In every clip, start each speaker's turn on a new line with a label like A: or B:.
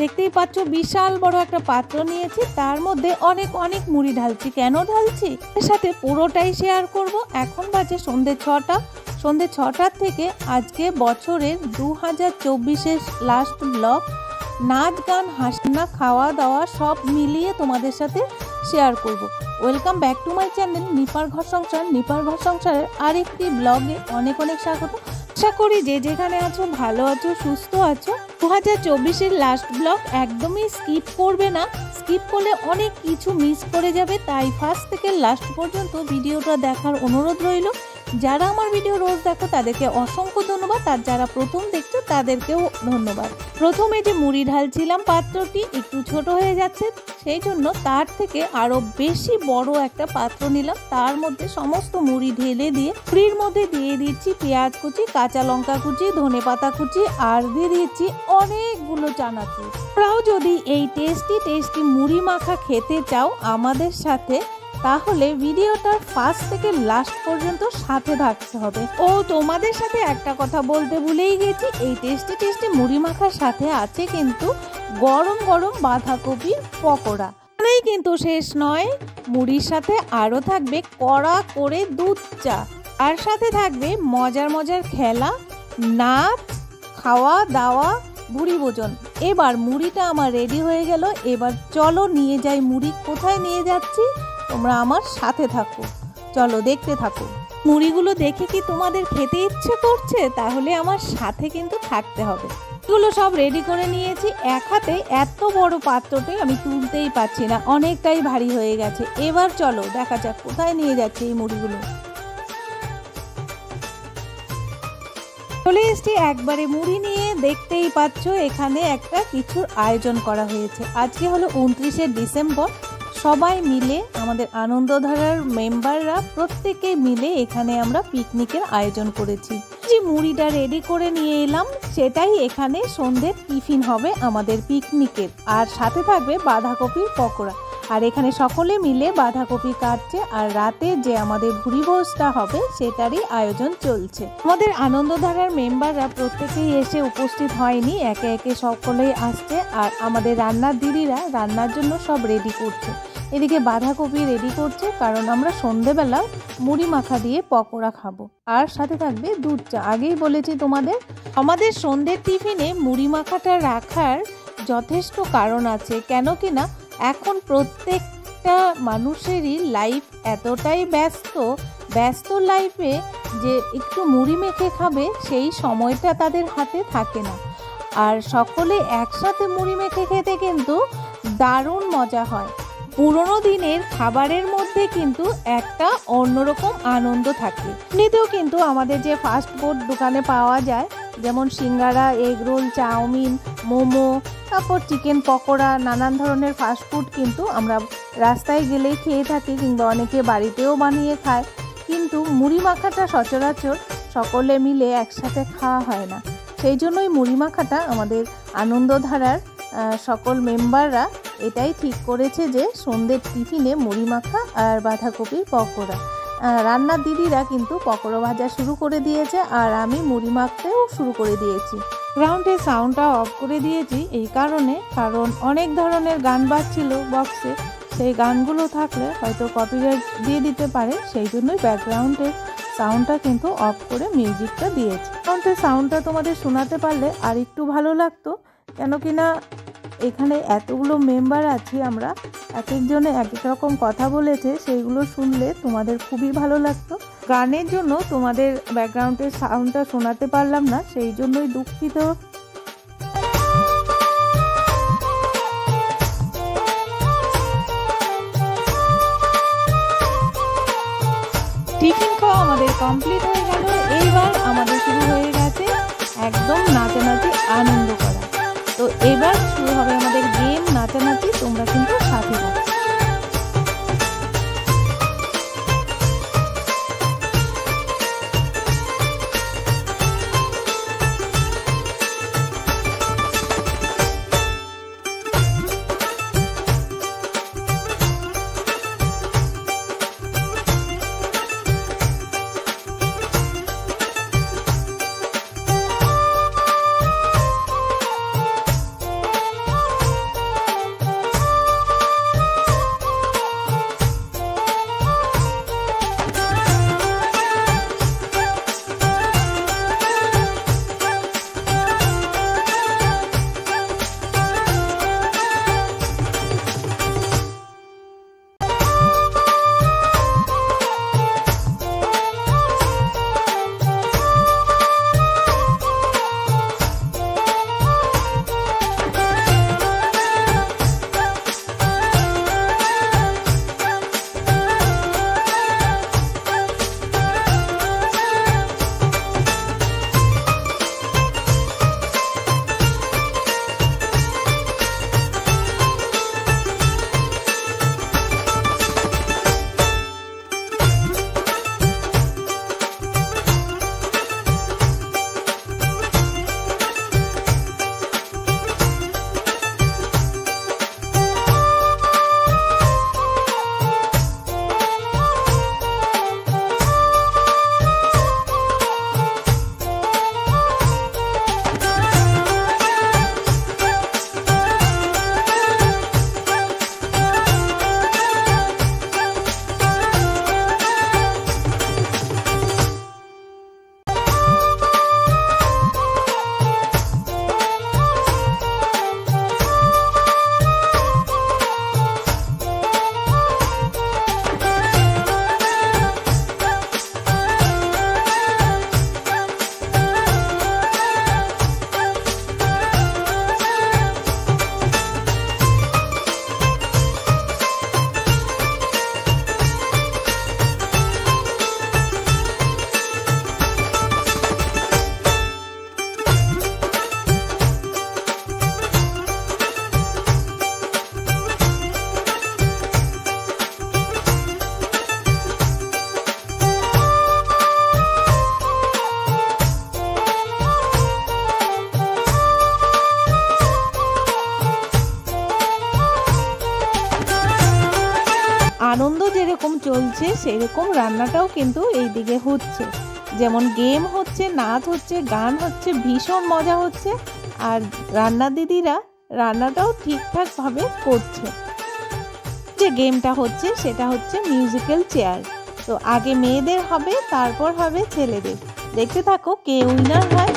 A: দেখতেই পাচ্ছ বিশাল বড় একটা পাত্র নিয়েছি, তার মধ্যে অনেক অনেক মুড়ি ঢালছি। কেন ঢালছি এর সাথে পুরোটাই শেয়ার করব। এখন বাজে সন্ধ্যে 6টা। সন্ধ্যে 6টার থেকে আজকে বছরের 2024-এর লাস্ট ব্লগ। নাচ গান হাসনা খাওয়া দাওয়া সব মিলিয়ে তোমাদের সাথে শেয়ার করব। Welcome back to my channel নিপার ঘর সংসার। নিপার ঘর সংসারের আরেকটি ব্লগে অনেক অনেক স্বাগত। আশা করি যে যেখানে আছো ভালো আছো, সুস্থ আছো। 2024-এর লাস্ট ব্লগ একদমই স্কিপ করবে না, স্কিপ করলে অনেক কিছু মিস করে যাবে। তাই ফার্স্ট থেকে লাস্ট পর্যন্ত ভিডিওটা দেখার অনুরোধ রইল। যারা আমার ভিডিও রোজ দেখো তাদেরকে অসংখ্য ধন্যবাদ, আর যারা প্রথম দেখছো তাদেরকেও ধন্যবাদ। প্রথমে যে মুড়ি ঢালছিলাম পাত্রটি একটু ছোট হয়ে যাচ্ছে, সেই জন্য তার থেকে আরো বেশি বড় একটা পাত্র নিলাম। তার মধ্যে সমস্ত মুড়ি ঢেলে দিয়ে মুড়ির মধ্যে দিয়ে দিচ্ছি পেঁয়াজ কুচি, কাঁচা লঙ্কা কুচি, ধনেপাতা কুচি, আর দিয়ে দিচ্ছি অনেকগুলো চানাচুর। তোমরাও যদি এই টেস্টি মুড়ি মাখা খেতে চাও আমাদের সাথে, তাহলে ভিডিওটার ফার্স্ট থেকে লাস্ট পর্যন্ত সাথে থাকতে হবে। ও তোমাদের সাথে একটা কথা বলতে ভুলেই গেছি, এই টেস্টি মুড়ি মাখার সাথে আছে কিন্তু গরম গরম বাঁধাকপির পকোড়া। এখানেই কিন্তু শেষ নয়, মুড়ির সাথে আরও থাকবে কড়া করে দুধ চা, আর সাথে থাকবে মজার মজার খেলা, নাচ, খাওয়া দাওয়া, ভুড়ি ভোজন। এবার মুড়িটা আমার রেডি হয়ে গেল। এবার চলো নিয়ে যাই মুড়ি। কোথায় নিয়ে যাচ্ছি তোমরা আমার সাথে থাকো, চলো দেখতে থাকো। মুড়িগুলো দেখে কি তোমাদের খেতে ইচ্ছে করছে? তাহলে আমার সাথে কিন্তু থাকতে হবে। এগুলো সব রেডি করে নিয়েছি। এক হাতে এত বড় পাত্রটাই আমি তুলতেই পারছি না, অনেকটাই ভারী হয়ে গেছে। এবার চলো দেখা যাক কোথায় নিয়ে যাচ্ছে এই মুড়িগুলো। চলে এসছি একবারে মুড়ি নিয়ে। দেখতেই পাচ্ছ এখানে একটা কিছুর আয়োজন করা হয়েছে। আজকে হলো 29শে ডিসেম্বর। সবাই মিলে আমাদের আনন্দধারার মেম্বাররা প্রত্যেকে মিলে এখানে আমরা পিকনিকের আয়োজন করেছি। যে মুড়িটা রেডি করে নিয়ে এলাম সেটাই এখানে সন্ধ্যের টিফিন হবে আমাদের পিকনিকের, আর সাথে থাকবে বাঁধাকপির পকোড়া। আর এখানে সকলে মিলে বাঁধাকপি কাটছে, আর রাতে যে আমাদের ভুড়ি ভোজটা হবে সেটারই আয়োজন চলছে। আমাদের আনন্দধারার মেম্বাররা প্রত্যেকেই এসে উপস্থিত হয়নি, একে একে সকলেই আসছে। আর আমাদের রান্নার দিদিরা রান্নার জন্য সব রেডি করছে। এদিকে বাঁধাকপি রেডি করছে, কারণ আমরা সন্ধেবেলা মুড়ি মাখা দিয়ে পকোড়া খাবো, আর সাথে থাকবে দুধ চা। আগেই বলেছি তোমাদের, আমাদের সন্ধ্যের টিফিনে মুড়ি মাখাটা রাখার যথেষ্ট কারণ আছে। কেন কিনা এখন প্রত্যেকটা মানুষেরই লাইফ এতটাই ব্যস্ত লাইফে যে একটু মুড়ি মেখে খাবে সেই সময়টা তাদের হাতে থাকে না। আর সকলে একসাথে মুড়ি মেখে খেতে কিন্তু দারুণ মজা হয়। পুরোনো দিনের খাবারের মধ্যে কিন্তু একটা অন্যরকম আনন্দ থাকে। এমনিতেও কিন্তু আমাদের যে ফাস্ট ফুড দোকানে পাওয়া যায়, যেমন সিঙ্গারা, এগ রোল, চাউমিন, মোমো, তারপর চিকেন পকোড়া, নানান ধরনের ফাস্ট ফুড কিন্তু আমরা রাস্তায় গেলেই খেয়ে থাকি, কিংবা অনেকে বাড়িতেও বানিয়ে খায়। কিন্তু মুড়ি মাখাটা সচরাচর সকলে মিলে একসাথে খাওয়া হয় না। সেই জন্যই মুড়ি মাখাটা আমাদের আনন্দধারার সকল মেম্বাররা এটাই ঠিক করেছে যে সন্ধ্যের টিফিনে মুড়ি মাখা আর বাঁধাকপির পকোড়া। রান্নার দিদিরা কিন্তু পকোড়া ভাজা শুরু করে দিয়েছে, আর আমি মুড়ি মাখতেও শুরু করে দিয়েছি। গ্রাউন্ডের সাউন্ডটা অফ করে দিয়েছি এই কারণে, কারণ অনেক ধরনের গান বাজছিল বক্সে, সেই গানগুলো থাকলে হয়তো কপিরাইট দিয়ে দিতে পারে। সেই জন্যই ব্যাকগ্রাউন্ডের সাউন্ডটা কিন্তু অফ করে মিউজিকটা দিয়েছি। গ্রাউন্ডের সাউন্ডটা তোমাদের শোনাতে পারলে আর একটু ভালো লাগতো। কেন কিনা এখানে এতগুলো মেম্বার আছি আমরা, এক একজনে এক এক রকম কথা বলেছে, সেইগুলো শুনলে তোমাদের খুবই ভালো লাগতো। গানের জন্য তোমাদের ব্যাকগ্রাউন্ডের সাউন্ডটা শোনাতে পারলাম না, সেই জন্যই দুঃখিত। টিফিন খাওয়া আমাদের কমপ্লিট হয়ে গেল। এইবার আমাদের শুরু হয়ে গেছে একদম নাচানাচি, আনন্দ করা। তো এবার শুরু হবে আমাদের গেম, নাচানাচি। তোমরা কিন্তু সাথে থাকো। আনন্দ যেরকম চলছে সেরকম রান্নাটাও কিন্তু এইদিকে হচ্ছে, যেমন গেম হচ্ছে, নাচ হচ্ছে, গান হচ্ছে, ভীষণ মজা হচ্ছে। আর রান্না দিদিরা রান্নাটাও ঠিকঠাকভাবে করছে। যে গেমটা হচ্ছে সেটা হচ্ছে মিউজিক্যাল চেয়ার। তো আগে মেয়েদের হবে, তারপর হবে ছেলেদের। দেখতে থাকো কে উইনার হয়।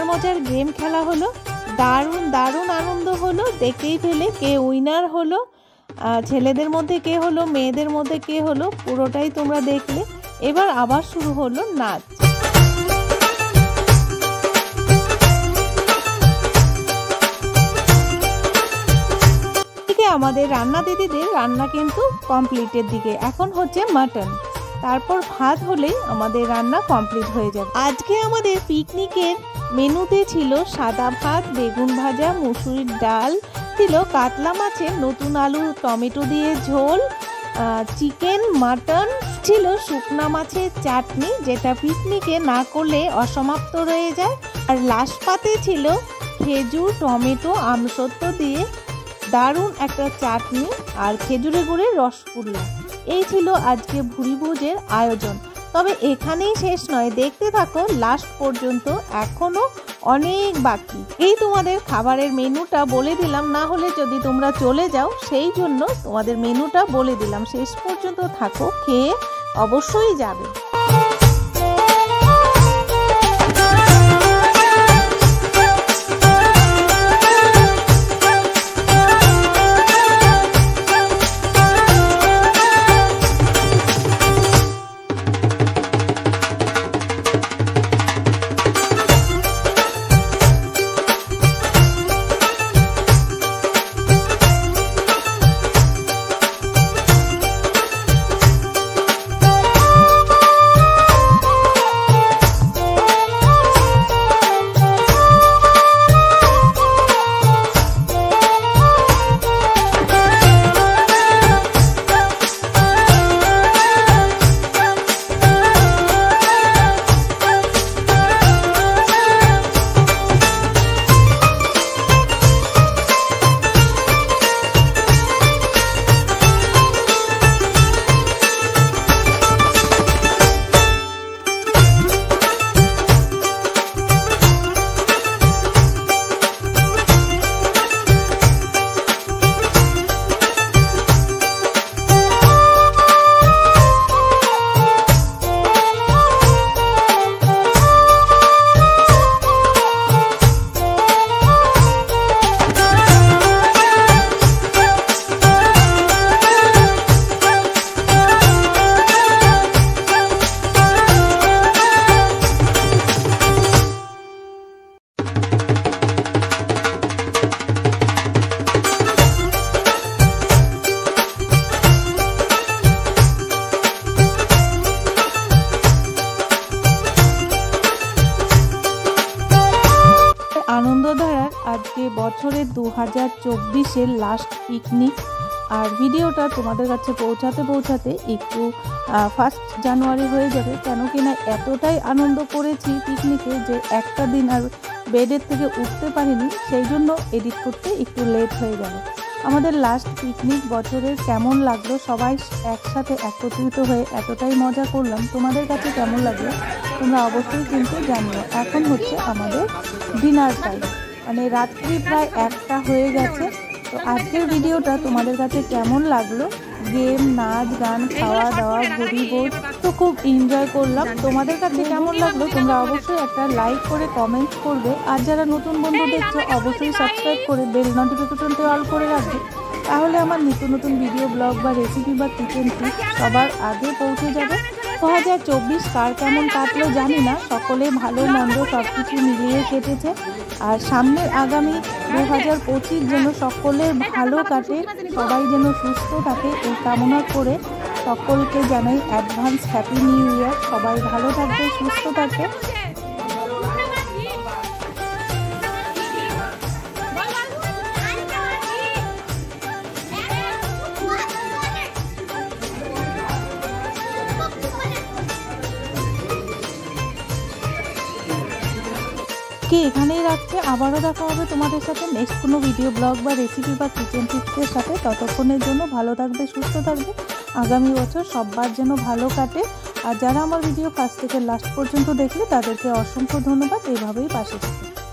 A: মজার গেম খেলা হলো, দারুণ দারুণ আনন্দ হলো। দেখতেই পেলে কে উইনার হলো, ছেলেদের মধ্যে কে হলো, মেয়েদের মধ্যে কে হলো, পুরোটাই তোমরা দেখলে। এবার আবার শুরু হলো নাচ। আমাদের রান্না দিদিদের রান্না কিন্তু কমপ্লিটের দিকে। এখন হচ্ছে মাটন, তারপর ভাত হলেই আমাদের রান্না কমপ্লিট হয়ে যাবে। আজকে আমাদের পিকনিকের মেনুতে ছিল সাদা ভাত, বেগুন ভাজা, মুসুরির ডাল, ছিল কাতলা মাছের নতুন আলু টমেটো দিয়ে ঝোল, চিকেন, মাটন, ছিল শুকনা মাছের চাটনি, যেটা পিকনিকে না করলে অসমাপ্ত রয়ে যায়। আর লাস্ট পাতে ছিল খেজুর, টমেটো, আমসত্ব দিয়ে দারুণ একটা চাটনি আর খেজুরে গুড়ের রসগোল্লা। এই ছিল আজকে ভুরিভোজের আয়োজন। তবে এখানেই শেষ নয়, দেখতে থাকো লাস্ট পর্যন্ত, এখনো অনেক বাকি। এই তোমাদের খাবারের মেনুটা বলে দিলাম, না হলে যদি তোমরা চলে যাও সেই জন্য তোমাদের মেনুটা বলে দিলাম। শেষ পর্যন্ত থাকো, খেয়ে অবশ্যই যাবে। আনন্দধারার আজকে বছরের 2024-এর লাস্ট পিকনিক। আর ভিডিওটা তোমাদের কাছে পৌঁছাতে একটু 1 জানুয়ারি হয়ে যাবে, কেন কিনা এতটাই আনন্দ করেছি পিকনিকে যে একটা দিন আর বেডের থেকে উঠতে পারিনি, সেই জন্য এডিট করতে একটু লেট হয়ে গেল। আমাদের লাস্ট পিকনিক বছরের কেমন লাগলো, সবাই একসাথে একত্রিত হয়ে এতটাই মজা করলাম, তোমাদের কাছে কেমন লাগলো তোমরা অবশ্যই কিন্তু জানিও। এখন হচ্ছে আমাদের ডিনার টাইম, মানে রাত্রি প্রায় 1টা হয়ে গেছে। তো আজকের ভিডিওটা তোমাদের কাছে কেমন লাগলো, গেম, নাচ, গান, খাওয়া দাওয়া, ভুরিভোজ তো খুব এনজয় করলাম। তোমাদের কাছে কেমন লাগলো তোমরা অবশ্যই একটা লাইক করে কমেন্ট করবে। আর যারা নতুন বন্ধু দেখছো অবশ্যই সাবস্ক্রাইব করে বেল নোটিফিকেশনটা অল করে রাখবে, তাহলে আমার নিত্য নতুন ভিডিও, ব্লগ বা রেসিপি বা কিচেন টিপস সবার আগে পৌঁছে যাবে। 2024 কার কেমন কাটলো জানি না, সকলে ভালো মন্দ সব কিছু মিলিয়ে কেটেছে। আর সামনের আগামী 2025 যেন সকলের ভালো কাটে, সবাই যেন সুস্থ থাকে এই কামনা করে সকলকে জানাই অ্যাডভান্স হ্যাপি নিউ ইয়ার। সবাই ভালো থাকবে, সুস্থ থাকবে। এখানেই রাখছে, আবারও দেখা হবে তোমাদের সাথে নেক্সট কোনো ভিডিও, ব্লগ বা রেসিপি বা কিচেন টিপসের সাথে। ততক্ষণের জন্য ভালো থাকবে, সুস্থ থাকবে, আগামী বছর সবার যেন ভালো কাটে। আর যারা আমার ভিডিও ফার্স্ট থেকে লাস্ট পর্যন্ত দেখলে তাদেরকে অসংখ্য ধন্যবাদ, এভাবেই পাশে থাকে।